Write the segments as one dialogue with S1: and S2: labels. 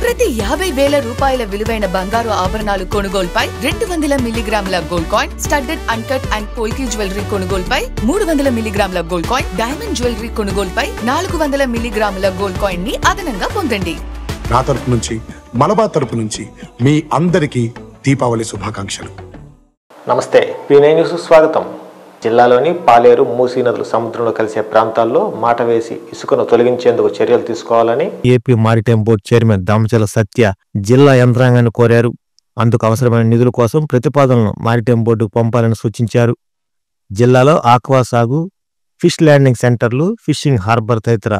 S1: ప్రతి 50,000 రూపాయల విలువైన బంగారు ఆభరణాలు కొనుగోలుపై 200 మిల్లీగ్రాముల gold coin, studded uncut and polki jewellery కొనుగోలుపై 300 మిల్లీగ్రాముల గోల్డ్ కాయిన్, డైమండ్ జ్యువెలరీ కొనుగోలుపై 400 మిల్లీగ్రాముల గోల్డ్ కాయిన్ ని అదనంగా పొందండి.
S2: నా తరపు నుంచి, మలబార్ తరపు నుంచి మీ అందరికీ దీపావళి శుభాకాంక్షలు.
S3: నమస్తే, P9 న్యూస్ స్వాగతం. జిల్లాలోని పాలేరు, మూసీ నదులు సముద్రంలో కలిసే ప్రాంతాల్లో మాట వేసి ఇసుకను తొలగించేందుకు చర్యలు తీసుకోవాలని
S4: AP maritime board chairman Damachala Satya జిల్లా యంత్రాంగాన్ని కోరారు. అందుకు అవసరమైన నిధుల కోసం ప్రతిపాదనలను మారిటైమ్ బోర్డుకు పంపాలని సూచించారు. జిల్లాలో ఆక్వా సాగు, ఫిష్ ల్యాండింగ్ సెంటర్లు, ఫిషింగ్ హార్బర్ తదితర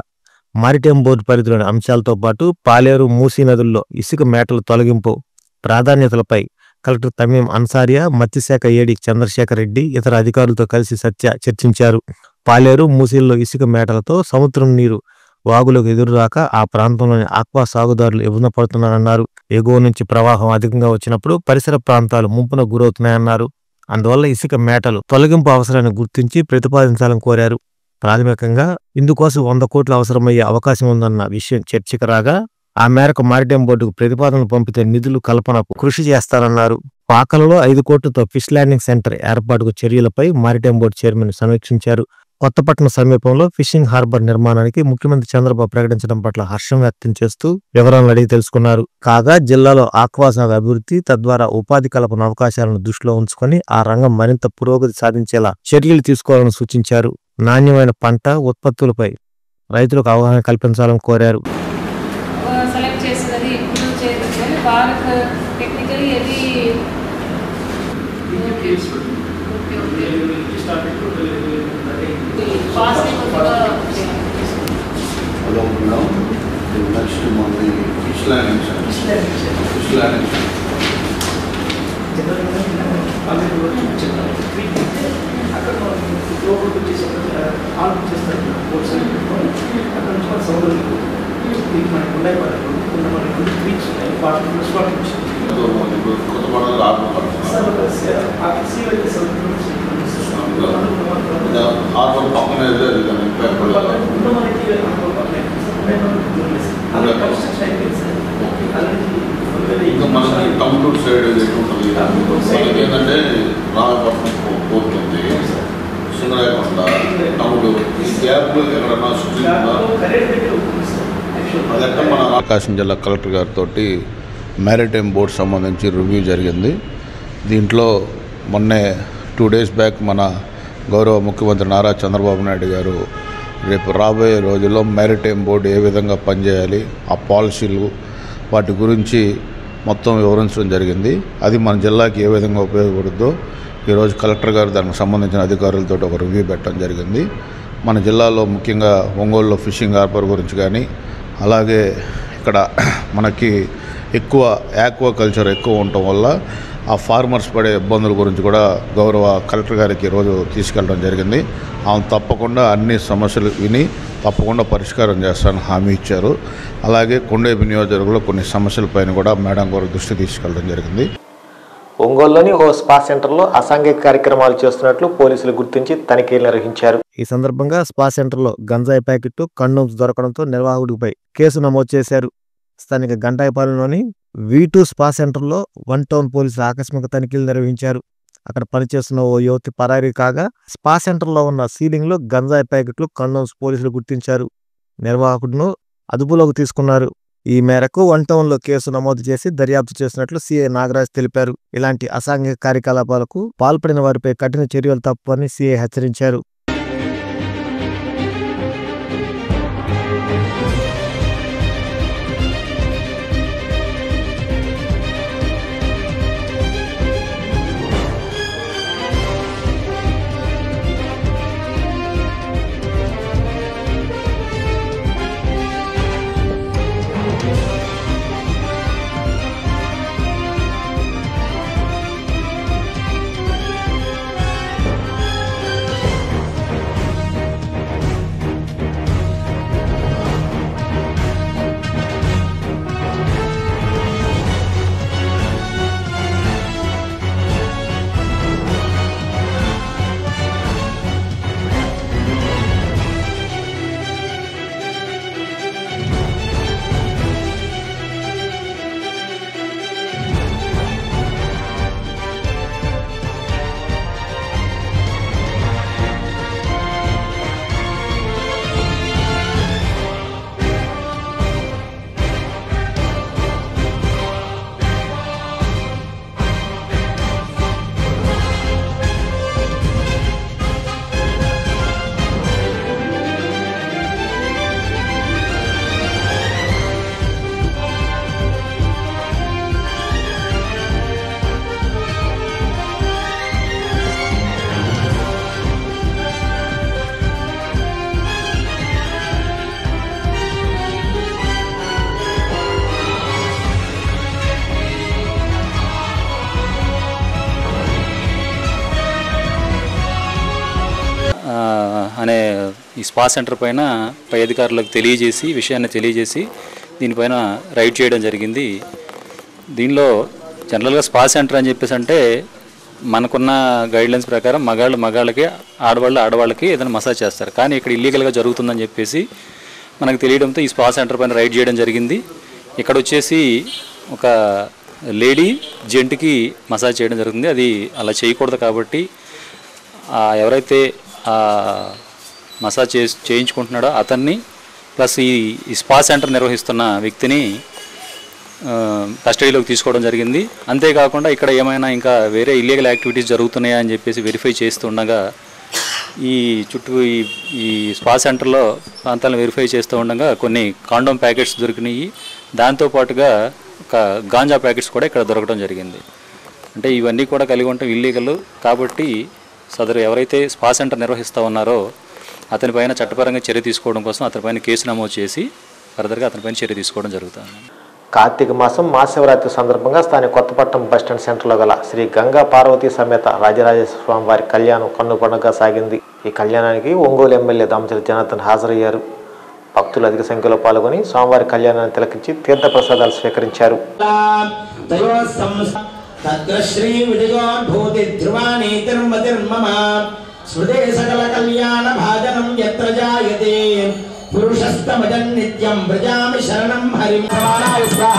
S4: మారిటైమ్ బోర్డు పరిధిలోని అంశాలతో పాటు పాలేరు, మూసీ నదుల్లో ఇసుక మేటల తొలగింపు ప్రాధాన్యతలపై కలెక్టర్ తమీం అన్సారియా, మత్స్యశాఖ ఏడీ చంద్రశేఖర్ రెడ్డి ఇతర అధికారులతో కలిసి సత్య చర్చించారు. పాలేరు, మూసీల్లో ఇసుక మేటలతో సముద్రం నీరు వాగులకు ఎదురురాక ఆ ప్రాంతంలోని ఆక్వా సాగుదారులు ఇబ్బంది పడుతున్నారన్నారు. ఎగువ నుంచి ప్రవాహం అధికంగా వచ్చినప్పుడు పరిసర ప్రాంతాలు ముంపున గురవుతున్నాయన్నారు. అందువల్ల ఇసుక మేటలు తొలగింపు అవసరాన్ని గుర్తించి ప్రతిపాదించాలని కోరారు. ప్రాథమికంగా ఇందుకోసం 100 కోట్లు అవసరమయ్యే అవకాశం ఉందన్న విషయం చర్చకు రాగా ఆ మేరకు మారిటైమ్ బోర్డుకు ప్రతిపాదనలు పంపితే నిధులు కల్పనకు కృషి చేస్తారన్నారు. పాకలలో 5 కోట్లతో ఫిష్ ల్యాండింగ్ సెంటర్ ఏర్పాటుకు చర్యలపై మారిటైమ్ బోర్డు చైర్మన్ సమీక్షించారు. కొత్తపట్నం సమీపంలో ఫిషింగ్ హార్బర్ నిర్మాణానికి ముఖ్యమంత్రి చంద్రబాబు ప్రకటించడం పట్ల హర్షం వ్యక్తం చేస్తూ వివరాలను అడిగి తెలుసుకున్నారు. కాగా జిల్లాలో ఆక్వా సాగు అభివృద్ధి, తద్వారా ఉపాధి కల్పన అవకాశాలను దృష్టిలో ఉంచుకొని ఆ రంగం మరింత పురోగతి సాధించేలా చర్యలు తీసుకోవాలని సూచించారు. నాణ్యమైన పంట ఉత్పత్తులపై రైతులకు అవగాహన కల్పించాలని కోరారు.
S5: సెలెక్ట్ చేసినది ఇప్పుడు చేయాలి వాళ్ళకి టెక్నికలీ అది
S6: మనకి టౌన్ సైడ్ ఏంటంటే రామపట్నం పోతుంది, సింగరాయకొండ టౌన్ ఈ గ్యాప్ ఎక్కడన్నా ప్రకాశం జిల్లా కలెక్టర్ గారితో మ్యారిటైమ్ బోర్డు సంబంధించి రివ్యూ జరిగింది. దీంట్లో మొన్నే 2 days బ్యాక్ మన గౌరవ ముఖ్యమంత్రి నారా చంద్రబాబు నాయుడు గారు రేపు రాబోయే రోజుల్లో మ్యారిటైమ్ బోర్డు ఏ విధంగా పనిచేయాలి, ఆ పాలసీలు వాటి గురించి మొత్తం వివరించడం జరిగింది. అది మన జిల్లాకి ఏ విధంగా ఉపయోగపడుద్దో ఈరోజు కలెక్టర్ గారు దానికి సంబంధించిన అధికారులతో ఒక రివ్యూ పెట్టడం జరిగింది. మన జిల్లాలో ముఖ్యంగా ఒంగోలులో ఫిషింగ్ హార్బర్ గురించి కానీ, అలాగే ఇక్కడ మనకి ఎక్కువ ఆక్వా కల్చర్ ఎక్కువ ఉండటం వల్ల ఆ ఫార్మర్స్ పడే ఇబ్బందుల గురించి కూడా గౌరవ కలెక్టర్ గారికి ఈరోజు తీసుకెళ్ళడం జరిగింది. ఆమె తప్పకుండా అన్ని సమస్యలు విని తప్పకుండా పరిష్కారం చేస్తానని హామీ ఇచ్చారు. అలాగే కొండేపి నియోజకవర్గంలో కొన్ని సమస్యలపైన కూడా మేడం గారు దృష్టి తీసుకెళ్ళడం జరిగింది.
S3: ఒంగోలులోని ఓ స్పా సెంటర్లో అసాంఘిక కార్యక్రమాలు చేస్తున్నట్లు పోలీసులు గుర్తించి తనిఖీలు నిర్వహించారు.
S4: ఈ సందర్భంగా స్పా సెంటర్లో గంజాయి ప్యాకెట్, కండోమ్స్ దొరకడంతో నిర్వాహకుడిపై కేసు నమోదు చేశారు. స్థానిక గంటాయపాలెంలోని V2 స్పా సెంటర్లో 1 టౌన్ పోలీసులు ఆకస్మిక తనిఖీలు నిర్వహించారు. అక్కడ పనిచేస్తున్న ఓ యువతి పరారీ కాగా స్పా సెంటర్లో ఉన్న సీలింగ్ లో గంజాయి ప్యాకెట్లు, కండోమ్స్ పోలీసులు గుర్తించారు. నిర్వాహకుడును అదుపులోకి తీసుకున్నారు. ఈ మేరకు 1 టౌన్ లో కేసు నమోదు చేసి దర్యాప్తు చేసినట్లు సిఐ నాగరాజ్ తెలిపారు. ఇలాంటి అసాంఘిక కార్యకలాపాలకు పాల్పడిన వారిపై కఠిన చర్యలు తప్పని సిఐ హెచ్చరించారు.
S7: ఈ స్పా సెంటర్ పైన పై అధికారులకు విషయాన్ని తెలియజేసి దీనిపైన రైడ్ చేయడం జరిగింది. దీనిలో జనరల్గా స్పా సెంటర్ అని చెప్పేసి అంటే మనకున్న గైడ్లైన్స్ ప్రకారం మగాళ్ళకి ఆడవాళ్ళకి ఏదైనా మసాజ్ చేస్తారు. కానీ ఇక్కడ ఇల్లీగల్గా జరుగుతుందని చెప్పేసి మనకు తెలియడంతో ఈ స్పా సెంటర్ పైన రైడ్ చేయడం జరిగింది. ఇక్కడ వచ్చేసి ఒక లేడీ జెంట్కి మసాజ్ చేయడం జరుగుతుంది. అది అలా చేయకూడదు కాబట్టి ఎవరైతే మసాజ్ చేయించుకుంటున్నాడో అతన్ని ప్లస్ ఈ స్పా సెంటర్ నిర్వహిస్తున్న వ్యక్తిని కస్టడీలోకి తీసుకోవడం జరిగింది. అంతేకాకుండా ఇక్కడ ఏమైనా ఇంకా వేరే ఇల్లీగల్ యాక్టివిటీస్ జరుగుతున్నాయా అని చెప్పేసి వెరిఫై చేస్తుండగా ఈ చుట్టూ ఈ స్పా సెంటర్లో ప్రాంతాలను వెరిఫై చేస్తూ ఉండగా కొన్ని కాండోమ్ ప్యాకెట్స్ దొరికినాయి. దాంతోపాటుగా ఒక గాంజా ప్యాకెట్స్ కూడా ఇక్కడ దొరకడం జరిగింది. అంటే ఇవన్నీ కూడా కలిగి ఉండటం ఇల్లీగల్ కాబట్టి సదరు ఎవరైతే స్పా సెంటర్ నిర్వహిస్తూ ఉన్నారో అతనిపైన చట్టపరంగా చర్య తీసుకోవడం కోసం అతనిపైన కేసు నమోదు చేసి ఫర్దర్గా అతనిపైన చర్య తీసుకోవడం జరుగుతుంది.
S3: కార్తీక మాసం మహాశివరాత్రి సందర్భంగా స్థానిక కొత్తపట్నం బస్టాండ్ సెంటర్లో గల శ్రీ గంగా పార్వతీ సమేత రాజరాజేశ్వర స్వామి వారి కళ్యాణం కన్ను పండుగగా సాగింది. ఈ కళ్యాణానికి ఒంగోలు ఎమ్మెల్యే దామచల జనార్దన్ హాజరయ్యారు. భక్తులు అధిక సంఖ్యలో పాల్గొని స్వామివారి కళ్యాణాన్ని తిలకించి తీర్థ ప్రసాదాలు స్వీకరించారు.
S8: పురుషస్తమజన్ నిత్యం వ్రజామి శరణం హరిం సమానాయ స్వాహ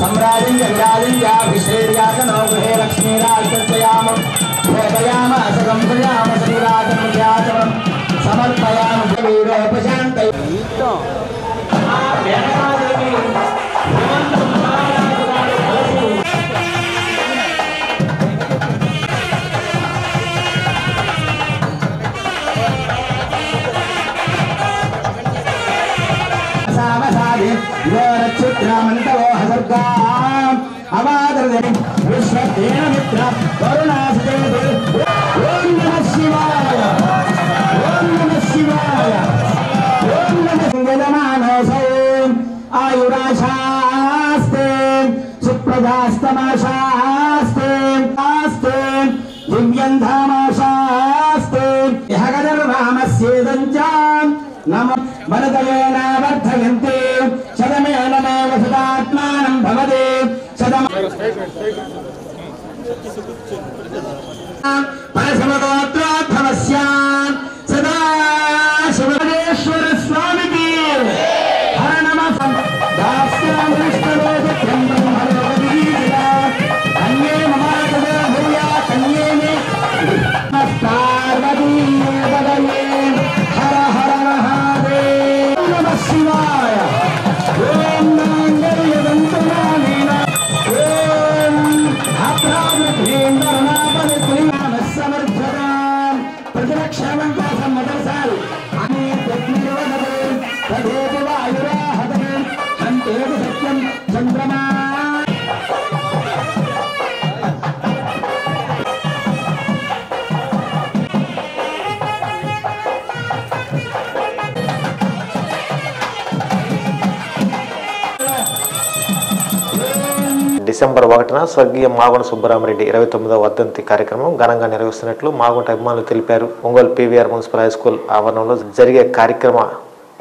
S8: సమ్రాజిం గంగాదింజాభిషేర్యాజనో గృహే లక్ష్మీరాజయామ భోదయామ సగంభయామ శ్రీరాజం సమర్పయామ వీరోపశాంతై చిత్రమంతవో హసర్గా అవాదృ విశ్వదేన మిత్ర కరుణాసే ఓం నమః శివాయ ఓం నమః శివాయ ఓం నమః వేదమానసే ఆయురాశాస్తే సుప్రదాస్తమాశాస్తే ఆస్తే దివ్యం ధామాశాస్తే యహగదర్వామస్యేదంచ నమ వరదయేన వర్ధయంతే శతమేనమేవ సదాత్మానం భవతే పరసమగోత్రోద్భవస్య సదా శివరేశ్వర స్వామికి హర నమః దాస్యాం విష్ణువేదం బ్రహ్మలోకదీశిరా అన్యే మమాతదో భూయా కన్యే మే పార్వతీ పదయే హర హర మహాదేవ నమః శివాయ ఓం నాంగల్యదంతనానేన ఓం అప్రామృతేంద్రనాపరిత్రినామస్సమర్థదాం ప్రతిరక్షామంతాసం మదర్సాల్ అనే ప్రజ్ఞయోధదే తదేతి వాయురాహదే సంతేతి సత్యం చంద్రమా
S3: డిసెంబర్ 1న స్వర్గీయ మాగుంట సుబ్బరామరెడ్డి 29వ వర్ధంతి కార్యక్రమం ఘనంగా నిర్వహిస్తున్నట్లు మాగుంట అభిమానులు తెలిపారు. Ongole PVR municipal high school ఆవరణంలో జరిగే కార్యక్రమ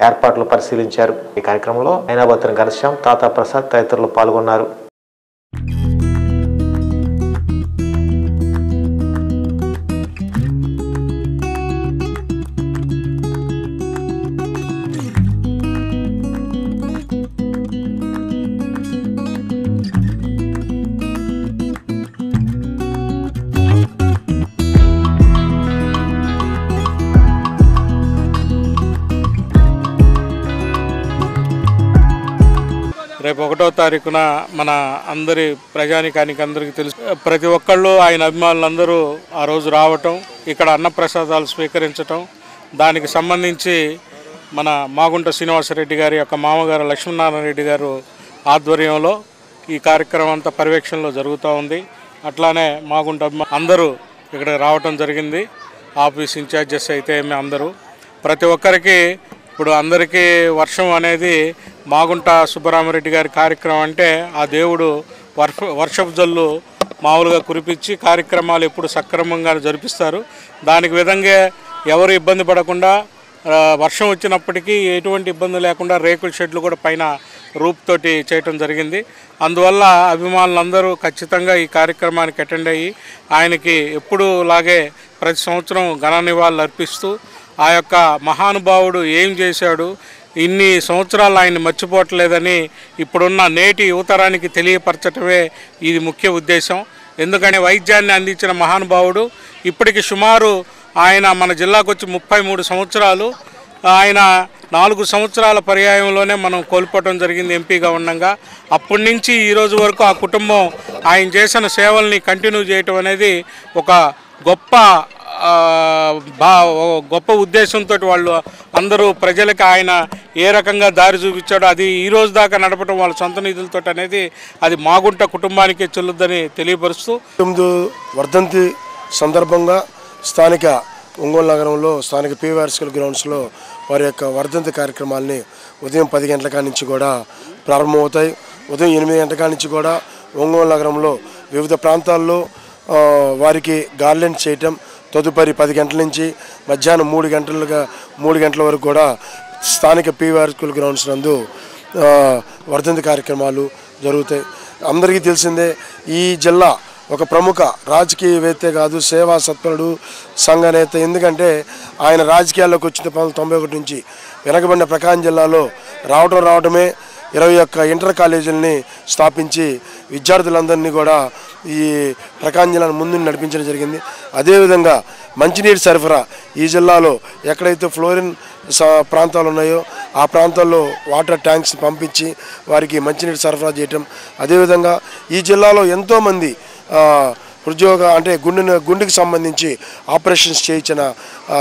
S3: ఏర్పాట్లు పరిశీలించారు. ఈ కార్యక్రమంలో అయినాబత్తిన ఘనశ్యామ్, తాతా ప్రసాద్ తదితరులు పాల్గొన్నారు.
S9: రేపు 1వ తారీఖున మన అందరి ప్రజానికానికి అందరికీ తెలుసు, ప్రతి ఒక్కళ్ళు ఆయన అభిమానులందరూ ఆ రోజు రావటం, ఇక్కడ అన్నప్రసాదాలు స్వీకరించటం, దానికి సంబంధించి మన మాగుంట శ్రీనివాసరెడ్డి గారి యొక్క మామగారు లక్ష్మీనారాయణ రెడ్డి గారు ఆధ్వర్యంలో ఈ కార్యక్రమం అంతా పర్యవేక్షణలో జరుగుతూ ఉంది. అట్లానే మాగుంట అందరూ ఇక్కడ రావటం జరిగింది. ఆఫీస్ ఇన్ఛార్జెస్ అయితే అందరూ ప్రతి ఒక్కరికి ఇప్పుడు అందరికీ వర్షం అనేది మాగుంట సుబ్బరామరెడ్డి గారి కార్యక్రమం అంటే ఆ దేవుడు వర్షపు జల్లు మామూలుగా కురిపించి కార్యక్రమాలు ఎప్పుడు సక్రమంగా జరిపిస్తారు. దానికి విధంగా ఎవరు ఇబ్బంది పడకుండా వర్షం వచ్చినప్పటికీ ఎటువంటి ఇబ్బంది లేకుండా రేకుల షెడ్లు కూడా పైన రూప్ తోటి చేయటం జరిగింది. అందువల్ల అభిమానులందరూ ఖచ్చితంగా ఈ కార్యక్రమానికి అటెండ్ అయ్యి ఆయనకి ఎప్పుడూ లాగే ప్రతి సంవత్సరం ఘన నివాళులు అర్పిస్తూ ఆ యొక్క మహానుభావుడు ఏం చేశాడు, ఇన్ని సంవత్సరాలు ఆయన మర్చిపోవట్లేదని ఇప్పుడున్న నేటి యువతరానికి తెలియపరచటమే ఇది ముఖ్య ఉద్దేశం. ఎందుకని వైద్యాన్ని అందించిన మహానుభావుడు ఇప్పటికి సుమారు ఆయన మన జిల్లాకు వచ్చి 33 సంవత్సరాలు, ఆయన 4 సంవత్సరాల పర్యాయంలోనే మనం కోల్పోవడం జరిగింది ఎంపీగా ఉండగా. అప్పటి నుంచి ఈరోజు వరకు ఆ కుటుంబం ఆయన చేసిన సేవల్ని కంటిన్యూ చేయటం అనేది ఒక గొప్ప ఉద్దేశంతో వాళ్ళు అందరూ ప్రజలకు ఆయన ఏ రకంగా దారి చూపించాడో అది ఈ రోజు దాకా నడపడం వాళ్ళ సొంత నిధులతో అనేది అది మాగుంట కుటుంబానికే చెల్లుద్దని తెలియపరుస్తూ,
S10: వర్ధంతి సందర్భంగా స్థానిక ఒంగోలు నగరంలో స్థానిక పీవీఆర్ఎస్ఎల్ గ్రౌండ్స్లో వారి యొక్క వర్ధంతి కార్యక్రమాలని ఉదయం 10 గంటల కాడి నుంచి కూడా ప్రారంభమవుతాయి. ఉదయం 8 గంటల కాడి నుంచి కూడా ఒంగోలు నగరంలో వివిధ ప్రాంతాల్లో వారికి గార్లెండ్ చేయటం, తదుపరి 10 గంటల నుంచి మధ్యాహ్నం 3 గంటల వరకు కూడా స్థానిక పీవీఆర్ఎస్ఎల్ గ్రౌండ్స్ నందు వర్ధంతి కార్యక్రమాలు జరుగుతాయి. అందరికీ తెలిసిందే ఈ జిల్లా ఒక ప్రముఖ రాజకీయవేత్తే కాదు, సేవా సత్పరుడు, సంఘ నేత. ఎందుకంటే ఆయన రాజకీయాల్లోకి వచ్చిన 1991 నుంచి వెనకబడిన ప్రకాశం జిల్లాలో రావడమే 21 ఇంటర్ కాలేజీలని స్థాపించి విద్యార్థులందరినీ కూడా ఈ ప్రకాశం జిల్లాను ముందు నడిపించడం జరిగింది. అదేవిధంగా మంచినీటి సరఫరా ఈ జిల్లాలో ఎక్కడైతే ఫ్లోరిన్ ప్రాంతాలు ఉన్నాయో ఆ ప్రాంతాల్లో వాటర్ ట్యాంక్స్ పంపించి వారికి మంచినీటి సరఫరా చేయటం. అదేవిధంగా ఈ జిల్లాలో ఎంతోమంది అంటే గుండెకి సంబంధించి ఆపరేషన్స్ చేయించిన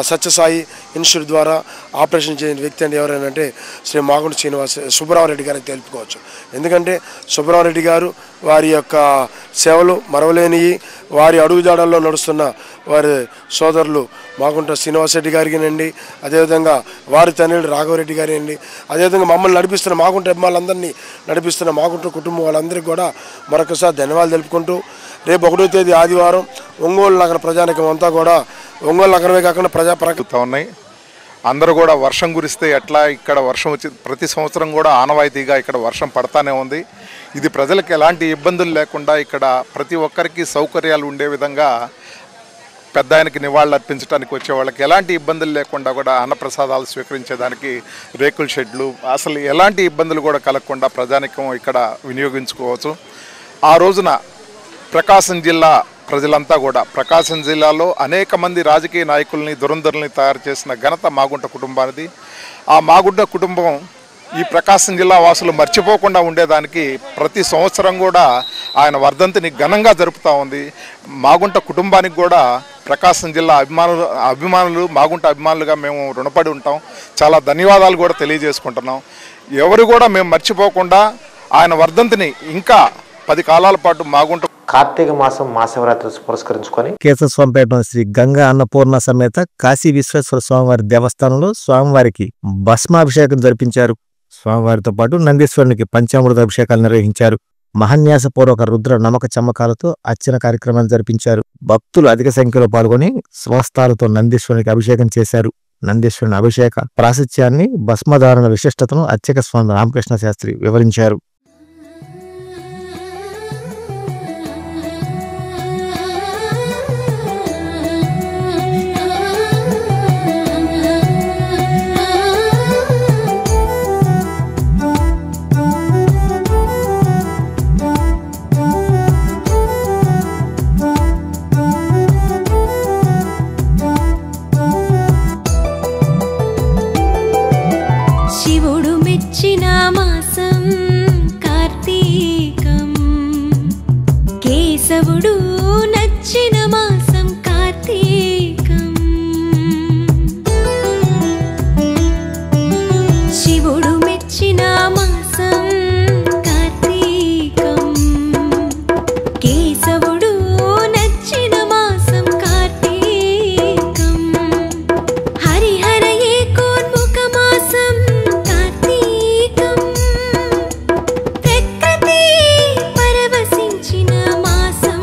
S10: సత్యసాయి ఇన్స్టిట్యూట్ ద్వారా ఆపరేషన్ చేసిన వ్యక్తి అంటే ఎవరైనా అంటే శ్రీ మాగుంట సుబ్బరామరెడ్డి గారికి తెలుపుకోవచ్చు. ఎందుకంటే సుబ్బరామరెడ్డి గారు వారి యొక్క సేవలు మరవలేనివి. వారి అడుగుజాడల్లో నడుస్తున్న వారి సోదరులు మాగుంట శ్రీనివాసరెడ్డి గారికినండి, అదేవిధంగా వారి తండ్రి రాఘవరెడ్డి గారి అండి, అదేవిధంగా మమ్మల్ని నడిపిస్తున్న మాగుంట అభిమానులందరినీ నడిపిస్తున్న మాగుంట కుటుంబం వాళ్ళందరికీ కూడా మరొకసారి ధన్యవాదాలు తెలుపుకుంటూ, రేపు 1వ తేదీ ఆదివారం ఒంగోలు నగర ప్రజానికం అంతా కూడా ఒంగోలు నగరమే కాకుండా ప్రజా
S11: ఉన్నాయి. అందరూ కూడా వర్షం కురిస్తే ఎట్లా ఇక్కడ వర్షం వచ్చి ప్రతి సంవత్సరం కూడా ఆనవాయితీగా ఇక్కడ వర్షం పడతానే ఉంది. ఇది ప్రజలకు ఎలాంటి ఇబ్బందులు లేకుండా ఇక్కడ ప్రతి ఒక్కరికి సౌకర్యాలు ఉండే విధంగా పెద్ద ఆయనకి నివాళులు అర్పించడానికి వచ్చే వాళ్ళకి ఎలాంటి ఇబ్బందులు లేకుండా కూడా అన్నప్రసాదాలు స్వీకరించేదానికి రేకుల షెడ్లు, అసలు ఎలాంటి ఇబ్బందులు కూడా కలగకుండా ప్రజానికం ఇక్కడ వినియోగించుకోవచ్చు. ఆ రోజున ప్రకాశం జిల్లా ప్రజలంతా కూడా ప్రకాశం జిల్లాలో అనేక మంది రాజకీయ నాయకుల్ని దురంధరుల్ని తయారు చేసిన ఘనత మాగుంట కుటుంబానిది. ఆ మాగుంట కుటుంబం ఈ ప్రకాశం జిల్లా వాసులు మర్చిపోకుండా ఉండేదానికి ప్రతి సంవత్సరం కూడా ఆయన వర్ధంతిని ఘనంగా జరుపుతూ ఉంది. మాగుంట కుటుంబానికి కూడా ప్రకాశం జిల్లా అభిమానులు మాగుంట అభిమానులుగా మేము రుణపడి ఉంటాం. చాలా ధన్యవాదాలు కూడా తెలియజేసుకుంటున్నాం. ఎవరు కూడా మేము మర్చిపోకుండా ఆయన వర్ధంతిని ఇంకా 10 కాలాల పాటు మాగుంట
S3: కార్తీక మాసం మహాశివరాత్రి పురస్కరించుకొని
S4: కేశవస్వామిపేట శ్రీ గంగా అన్నపూర్ణ సమేత కాశీ విశ్వేశ్వర స్వామివారి దేవస్థానంలో స్వామివారికి భస్మాభిషేకం జరిపించారు. స్వామివారితో పాటు నందీశ్వరునికి పంచామృత అభిషేకాలు నిర్వహించారు. మహాన్యాసపూర్వక రుద్ర నమ్మక చమ్మకాలతో అర్చన కార్యక్రమాలు జరిపించారు. భక్తులు అధిక సంఖ్యలో పాల్గొని స్వస్తాలతో నందీశ్వరునికి అభిషేకం చేశారు. నందీశ్వరుని అభిషేక ప్రాశస్త్యాన్ని, భస్మధారణ విశిష్టతను అర్చక స్వామి రామకృష్ణ శాస్త్రి వివరించారు.
S12: కేశవుడు నచ్చిన మాసం కార్తీకం, శివుడు మెచ్చిన మాసం కార్తీకం, కేశవుడు నచ్చిన మాసం కార్తీకం, హరిహర ఏకోన్ముఖ మాసం కార్తీకం, ప్రకృతి పరవశించిన మాసం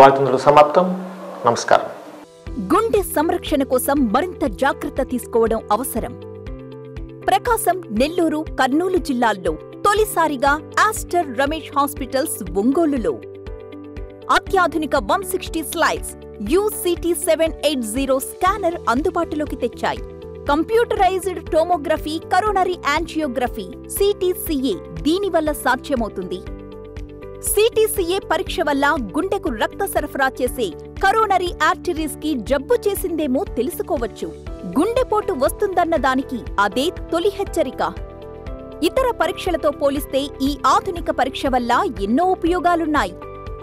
S3: వార్తలు సమాప్తం. నమస్కారం.
S13: గుండె సంరక్షణ కోసం మరింత జాగ్రత్త తీసుకోవడం అవసరం. ప్రకాశం, నెల్లూరు, కర్నూలు జిల్లాల్లో తొలిసారిగా ఆస్టర్ రమేష్ హాస్పిటల్స్ ఒంగోలులో అత్యాధునిక 160 స్లైడ్స్ UCT780 స్కానర్ అందుబాటులోకి తెచ్చాయి. Computerised tomography, coronary angiography, CTCA దీనివల్ల సాధ్యమవుతుంది. CTCA పరీక్ష వల్ల గుండెకు రక్త సరఫరా చేసే కరోనరీ ఆర్టరీస్ కి జబ్బు చేసిందేమో తెలుసుకోవచ్చు. గుండెపోటు వస్తుందన్న దానికి అదే తొలి హెచ్చరిక. ఇతర పరీక్షలతో పోలిస్తే ఈ ఆధునిక పరీక్ష వల్ల ఎన్నో ఉపయోగాలున్నాయి.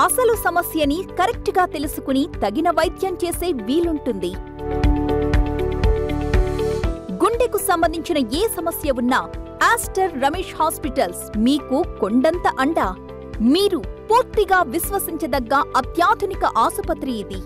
S13: అసలు సమస్యని కరెక్ట్గా తెలుసుకుని తగిన వైద్యం చేసే వీలుంటుంది. గుండెకు సంబంధించిన ఏ సమస్య ఉన్నా ఆస్టర్ రమేష్ హాస్పిటల్స్ మీకు కొండంత అండ. మీరు పూర్తిగా విశ్వసించదగ్గ అత్యాధునిక ఆసుపత్రి ఇది.